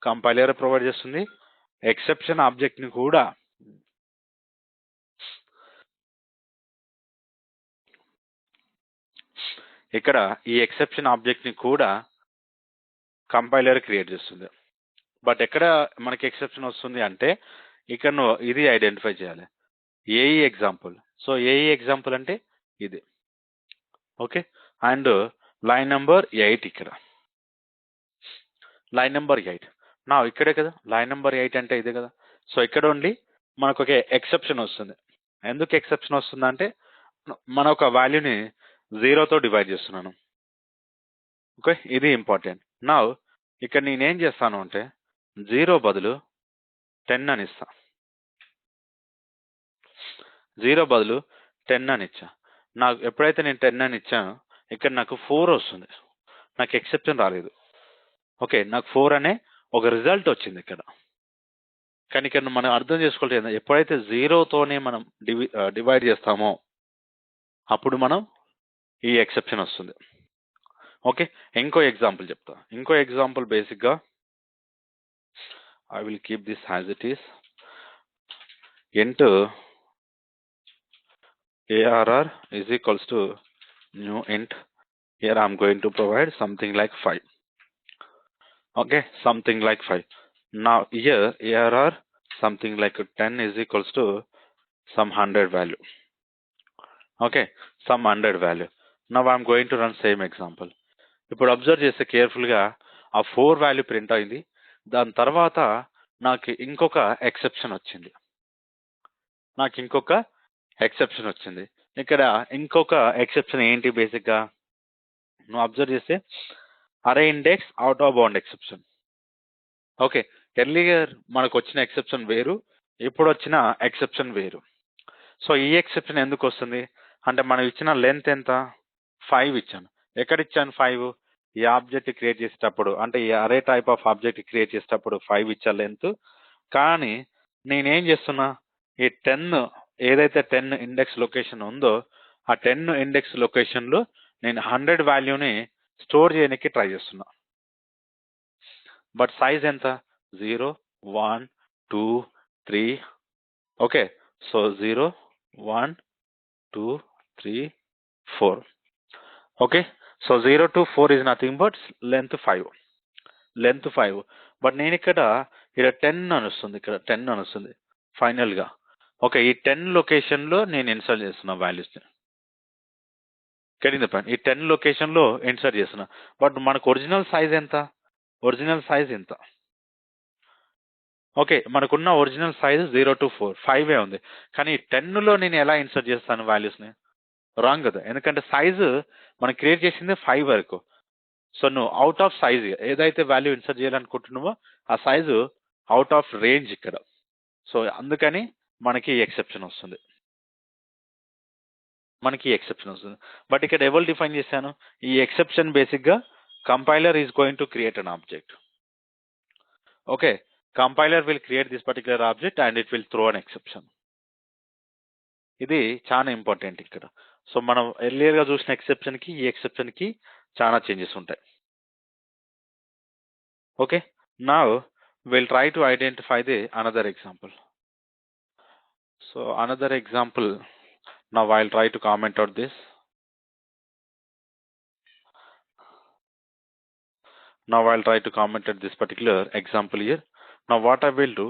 కంపైలర్ ప్రొవైడ్ చేస్తుంది. ఎక్సెప్షన్ ఆబ్జెక్ట్ని కూడా ఇక్కడ ఈ ఎక్సెప్షన్ ఆబ్జెక్ట్ని కూడా కంపైలర్ క్రియేట్ చేస్తుంది. బట్ ఎక్కడ మనకి ఎక్సెప్షన్ వస్తుంది అంటే, ఇక్కడ నువ్వు ఇది ఐడెంటిఫై చేయాలి, AE example. So AE example అంటే ఇది. ఓకే, అండ్ లైన్ నెంబర్ 8, ఇక్కడ లైన్ నెంబర్ 8 నా ఇక్కడే కదా, లైన్ నెంబర్ 8 అంటే ఇదే కదా. సో ఇక్కడ ఓన్లీ మనకు ఒక ఎక్సెప్షన్ వస్తుంది. ఎందుకు ఎక్సెప్షన్ వస్తుంది అంటే, మన ఒక వాల్యూని 0తో డివైడ్ చేస్తున్నాను. ఓకే, ఇది ఇంపార్టెంట్. నా ఇక్కడ నేనేం చేస్తాను అంటే 0 బదులు 10 అని ఇస్తా, 0 బదులు 10 అని ఇచ్చా. నాకు ఎప్పుడైతే నేను 10 అని ఇచ్చానో ఇక్కడ నాకు 4 వస్తుంది, నాకు ఎక్సెప్షన్ రాలేదు. ఓకే, నాకు 4 అనే ఒక రిజల్ట్ వచ్చింది ఇక్కడ. కానీ ఇక్కడ మనం అర్థం చేసుకోవాలి, ఎప్పుడైతే 0తోనే మనం డివైడ్ చేస్తామో అప్పుడు మనం ఈ ఎక్సెప్షన్ వస్తుంది. ఓకే, ఇంకో ఎగ్జాంపుల్ చెప్తా. ఇంకో ఎగ్జాంపుల్ బేసిక్గా I will keep this as it is. int arr is equals to new int. Here I'm going to provide something like 5. Okay, something like 5. Now here arr something like 10 is equals to some 100 value. Okay, some 100 value. Now I'm going to run same example. ఇప్పుడు observe చేస్తే కేర్ఫుల్గా ఆ 4 value print అయింది. దాని తర్వాత నాకు ఇంకొక exception వచ్చింది, ఇక్కడ ఇంకొక ఎక్సెప్షన్ ఏంటి బేసిక్గా, నువ్వు అబ్జర్వ్ చేస్తే అరే index out of bound exception. Okay, earlier మనకు వచ్చిన ఎక్సెప్షన్ వేరు, ఇప్పుడు వచ్చిన ఎక్సెప్షన్ వేరు. సో ఈ ఎక్సెప్షన్ ఎందుకు వస్తుంది అంటే మనం ఇచ్చిన లెంత్ ఎంత 5 ఇచ్చాను. ఎక్కడ ఇచ్చాను 5? ఈ ఆబ్జెక్ట్ క్రియేట్ చేసేటప్పుడు అంటే ఈ అరే టైప్ ఆఫ్ ఆబ్జెక్ట్ క్రియేట్ చేసేటప్పుడు 5 ఇచ్చా లెంత్. కానీ నేనేం చేస్తున్నా, ఈ 10 ఏదైతే 10 ఇండెక్స్ లొకేషన్ ఉందో ఆ 10 ఇండెక్స్ లొకేషన్లో నేను 100 వాల్యూని స్టోర్ చేయడానికి ట్రై చేస్తున్నా. బట్ సైజ్ ఎంత 0 1 2 3. Okay, so 0 1 2 3 4. Okay, so 0 to 4 is nothing but length 5. But నేను ఇక్కడ 10 అని వస్తుంది, ఇక్కడ 10 అని వస్తుంది ఫైనల్గా. ఓకే, ఈ 10 లొకేషన్లో నేను ఇన్సర్ట్ చేస్తున్నా వాల్యూస్ని. కెడింగ్ ద పాయింట్, ఈ 10 లొకేషన్లో ఇన్సర్ట్ చేస్తున్నా. బట్ మనకు ఒరిజినల్ సైజ్ ఎంత? ఒరిజినల్ సైజ్ ఎంత? ఓకే, మనకున్న ఒరిజినల్ సైజ్ 0 to 4 5 ఉంది. కానీ 10లో నేను ఎలా ఇన్సర్ట్ చేస్తాను వాల్యూస్ని? రాంగ్ కదా, ఎందుకంటే సైజు మనం క్రియేట్ చేసింది 5 వరకు. సో నువ్వు అవుట్ ఆఫ్ సైజ్ ఏదైతే వాల్యూ ఇన్సర్ట్ చేయాలనుకుంటున్నావో ఆ సైజు అవుట్ ఆఫ్ రేంజ్ ఇక్కడ. సో అందుకని మనకి ఎక్సెప్షన్ వస్తుంది, బట్ ఇక్కడ ఎవరు డిఫైన్ చేశాను? ఈ ఎక్సెప్షన్ బేసిక్గా compiler is going to create an object. Okay, compiler will create this particular object and it will throw an exception. ఇది చాలా ఇంపార్టెంట్ ఇక్కడ. సో మనం ఎర్లియర్గా చూసిన ఎక్సెప్షన్కి ఈ ఎక్సెప్షన్కి చాలా చేంజెస్ ఉంటాయి. Okay, now we'll try to identify the another example. So another example, now I'll try to comment out this. Now I'll try to comment at this particular example here. Now what I will do,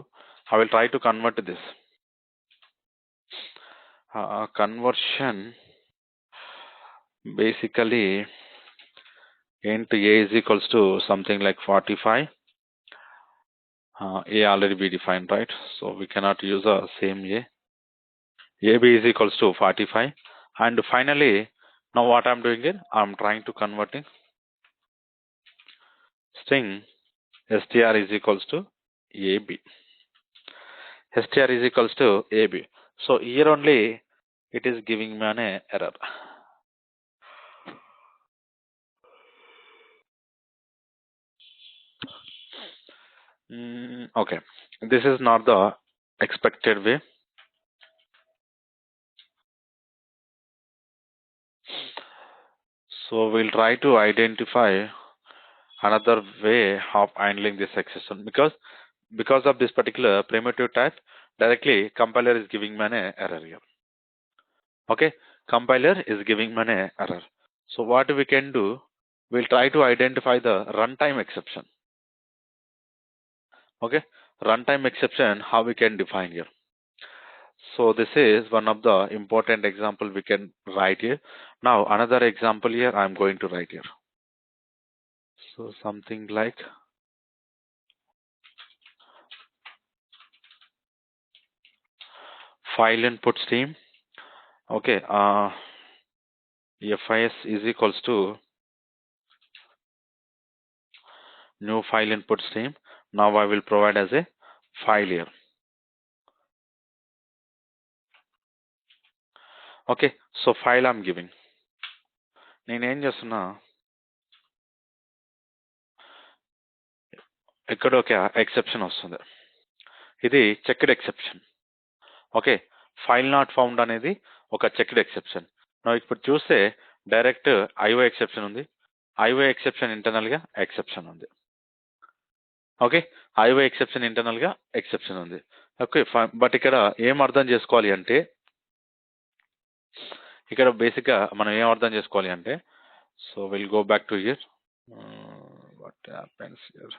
I will try to convert this conversion basically into a is equals to something like 45. A already be defined, right? So we cannot use the same a. AB is equals to 45. And finally, now what I'm doing here, I'm trying to converting string str is equals to AB. str is equals to AB. So here only it is giving me an error. Okay, this is not the expected way. So we'll try to identify another way of handling this exception, because of this particular primitive type directly compiler is giving me an error here. Okay, compiler is giving me an error. So what we can do, we'll try to identify the runtime exception. Okay, runtime exception, how we can define here. So this is one of the important example we can write here. Now another example here I'm going to write here. So something like file input stream. Okay, FIS is equals to new file input stream. Now I will provide as a file here. Okay, so file I'm giving. నేను ఏం చేస్తున్నా, ఇక్కడ ఒక exception వస్తుంది, ఇది checked exception. Okay, file not found అనేది ఒక checked exception. ఇప్పుడు చూస్తే డైరెక్ట్ ఐఓ ఎక్సెప్షన్ ఉంది, ఐఓ ఎక్సెప్షన్ ఇంటర్నల్గా ఎక్సెప్షన్ ఉంది. ఓకే, ఐఓ ఎక్సెప్షన్ ఇంటర్నల్గా ఎక్సెప్షన్ ఉంది. ఓకే, బట్ ఇక్కడ ఏం అర్థం చేసుకోవాలి అంటే, ఇక్కడ బేసిక్గా మనం ఏం అర్థం చేసుకోవాలి అంటే, so will go back to hear. What happens here,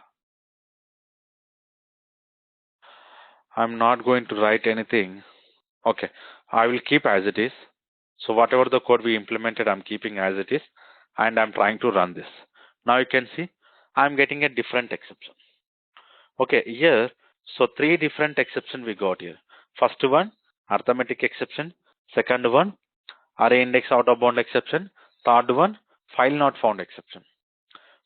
I'm not going to write anything. Okay, I will keep as it is. So whatever the code we implemented, I'm keeping as it is, and I'm trying to run this. Now you can see I'm getting a different exception. Okay, here, so 3 different exception we got here. First one, arithmetic exception. Second one, array index out of bound exception. Third one, file not found exception.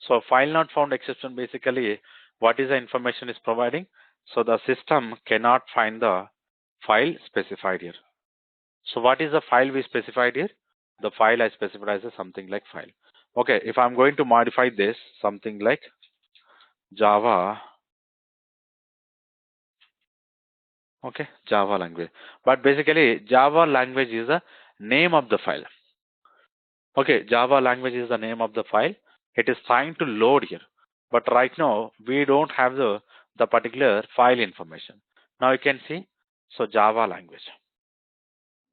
So file not found exception, basically what is the information is providing? So the system cannot find the file specified here. So what is the file we specified here? The file I specified as a something like file. Okay, if I'm going to modify this something like Java, okay, Java language. But basically Java language is the name of the file. Okay, Java language is the name of the file. It is trying to load here. But right now we don't have the particular file information. Now you can see, so Java language.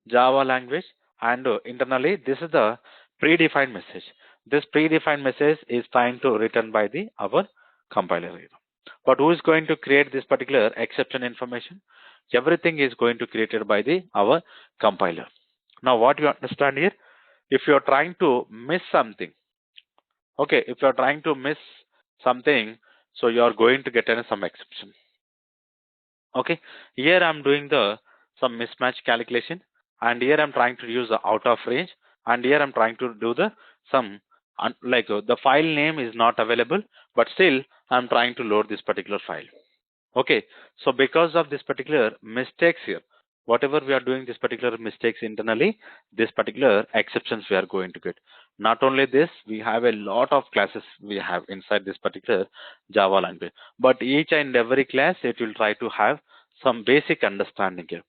Java language, and internally this is the predefined message. This predefined message is trying to return by the our compiler here. But who is going to create this particular exception information? Everything is going to created by the our compiler. Now what you understand here? If you are trying to miss something, okay, if you are trying to miss something, so you are going to get some exception. Okay, here I'm doing the some mismatch calculation, and here I'm trying to use the out of range, and here I'm trying to do the some the file name is not available, but still I'm trying to load this particular file. Okay, so because of this particular mistakes here, whatever we are doing this particular mistakes internally, this particular exceptions we are going to get. Not only this, we have a lot of classes we have inside this particular Java language, but each and every class it will try to have some basic understanding here.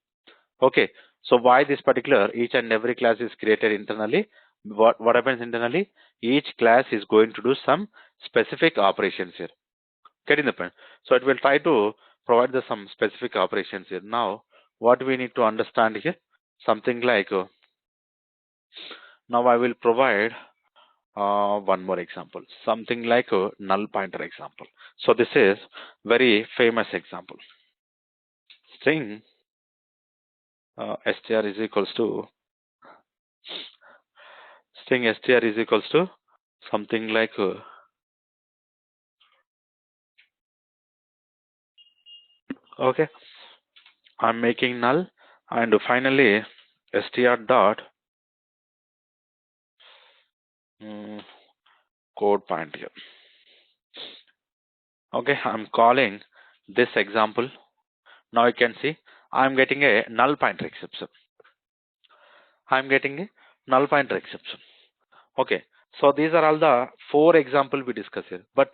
Okay, so why this particular each and every class is created internally? What happens internally? Each class is going to do some specific operations here. Getting the point? So it will try to provide the some specific operations here. Now, what we need to understand here, something like now I will provide one more example, something like a null pointer example. So this is very famous example. String str is equals to something like okay, I'm making null, and finally str dot mm, code pointer. Okay, I'm calling this example. Now you can see I'm getting a null pointer exception. I'm getting a null pointer exception. Okay, so these are all the four example we discuss here. But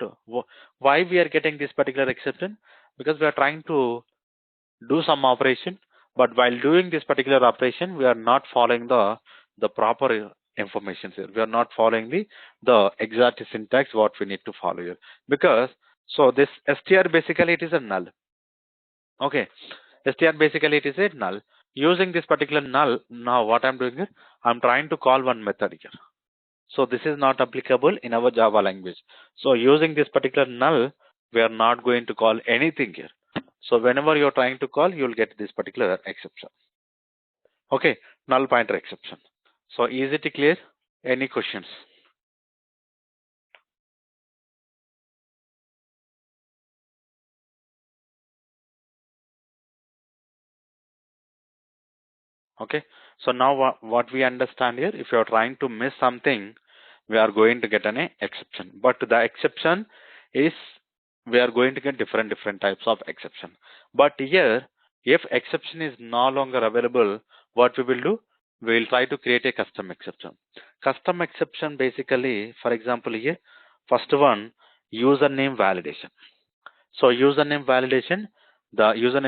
why we are getting this particular exception? Because we are trying to do some operation, but while doing this particular operation, we are not following the proper information here. We are not following the exact syntax what we need to follow here. Because so this str basically it is a null. Okay, str basically it is a null. Using this particular null, now what I'm doing here, I'm trying to call one method here. So this is not applicable in our Java language. So using this particular null, we are not going to call anything here. So whenever you're trying to call, you'll get this particular exception. Okay, null pointer exception. So is it clear? Any questions? Okay, so now what we understand here, if you're trying to miss something, we are going to get an exception. But the exception is we are going to get different types of exception. But here, if exception is no longer available, what we will do? We will try to create a custom exception. Custom exception basically, for example here, first one, username validation. So the username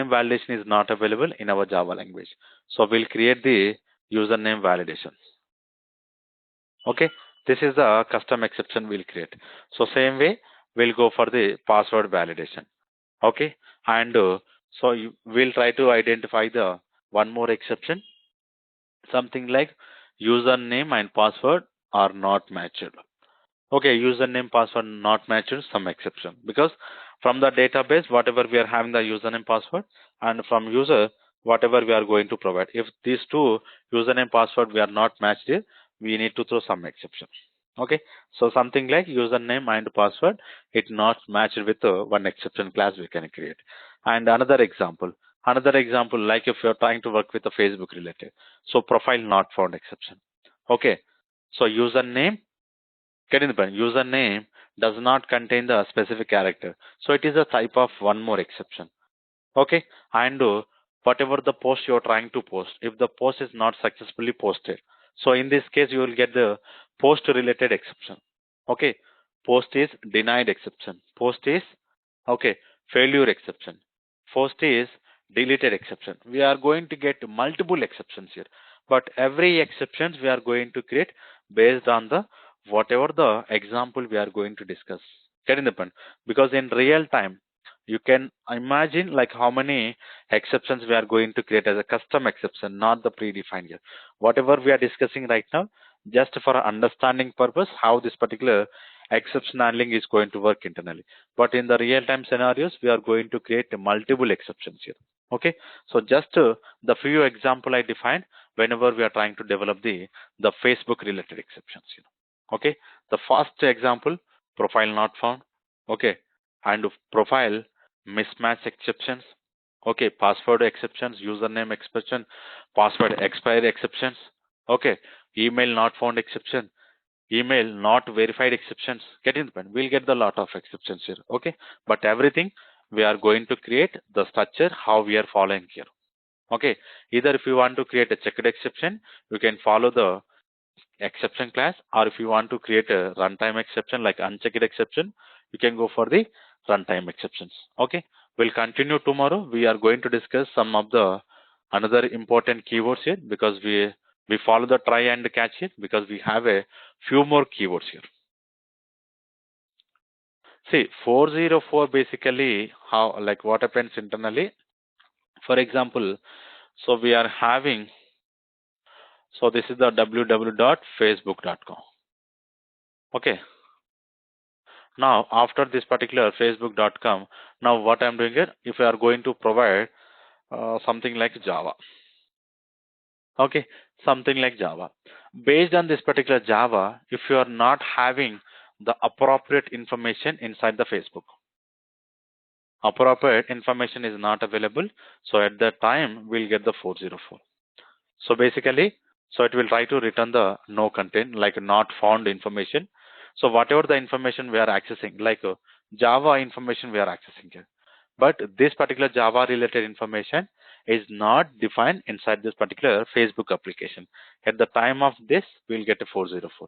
validation is not available in our Java language. So we'll create the username validation. Okay, this is the custom exception we'll create. So same way, we'll go for the password validation. Okay, and we'll try to identify the one more exception, something like username and password are not matched. Okay, username password not matched, some exception, because from the database whatever we are having the username password, and from user whatever we are going to provide, if these two username password we are not matched here, we need to throw some exception. Okay, so something like username and password it not matched with one exception class we can create. And another example like if you're trying to work with a Facebook related, so profile not found exception. Okay, so username Getting the point? Username does not contain the specific character. So it is a type of one more exception. Okay, and whatever the post you're trying to post, if the post is not successfully posted, so in this case you will get the post related exception. Okay, post is denied exception, post is okay failure exception, post is deleted exception. We are going to get multiple exceptions here, but every exceptions we are going to create based on the whatever the example we are going to discuss. Getting the point? Because in real time you can imagine like how many exceptions we are going to create as a custom exception, not the predefined here. Whatever we are discussing right now, just for understanding purpose, how this particular exception handling is going to work internally. But in the real-time scenarios, we are going to create multiple exceptions here. Okay, so just the few example I defined whenever we are trying to develop the Facebook related exceptions. Okay, the first example, profile not found. Okay, and profile mismatch exceptions. Okay, password exceptions, username exception, password expiry exceptions. Okay, email not found exception, email not verified exceptions. Getting the point? We'll get the lot of exceptions here. Okay, but everything we are going to create the structure how we are following here. Okay, either if you want to create a checked exception, you can follow the exception class, or if you want to create a runtime exception like unchecked exception, you can go for the runtime exceptions. Okay, we'll continue tomorrow. We are going to discuss some of the another important keywords here, because we follow the try and catch here, because we have a few more keywords here. See, 404 basically how, like what happens internally. For example, so we are having, so this is the www.facebook.com. Okay, now after this particular facebook.com, now what I'm doing here, if we are going to provide something like Java. Okay, something like Java. Based on this particular Java, if you are not having the appropriate information inside the Facebook, appropriate information is not available, so at that time we'll get the 404. So basically, so it will try to return the no content, like not found information. So whatever the information we are accessing, like Java information we are accessing here, but this particular Java related information is not defined inside this particular Facebook application. At the time of this, we'll get a 404.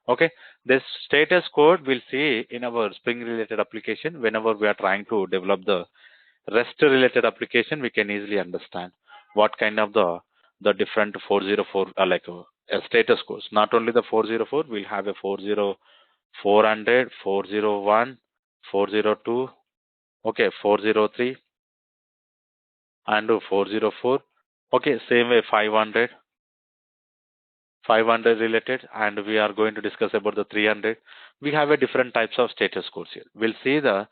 Okay, this status code we'll see in our Spring related application. Whenever we are trying to develop the REST related application, we can easily understand what kind of the different 404 are like status codes. Not only the 404, we'll have a 400, 401, 402, okay, 403, and 404. Okay, same way 500, 500 related, and we are going to discuss about the 300. We have a different types of status codes here. We'll see the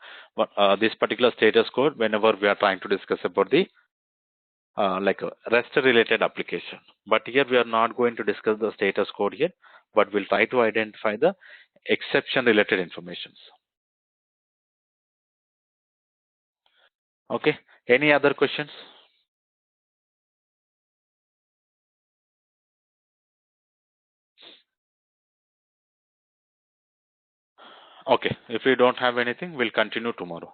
this particular status code whenever we are trying to discuss about the like a REST related application. But here we are not going to discuss the status code here, but we'll try to identify the exception related informations. Okay, any other questions? Okay, if we don't have anything, we'll continue tomorrow.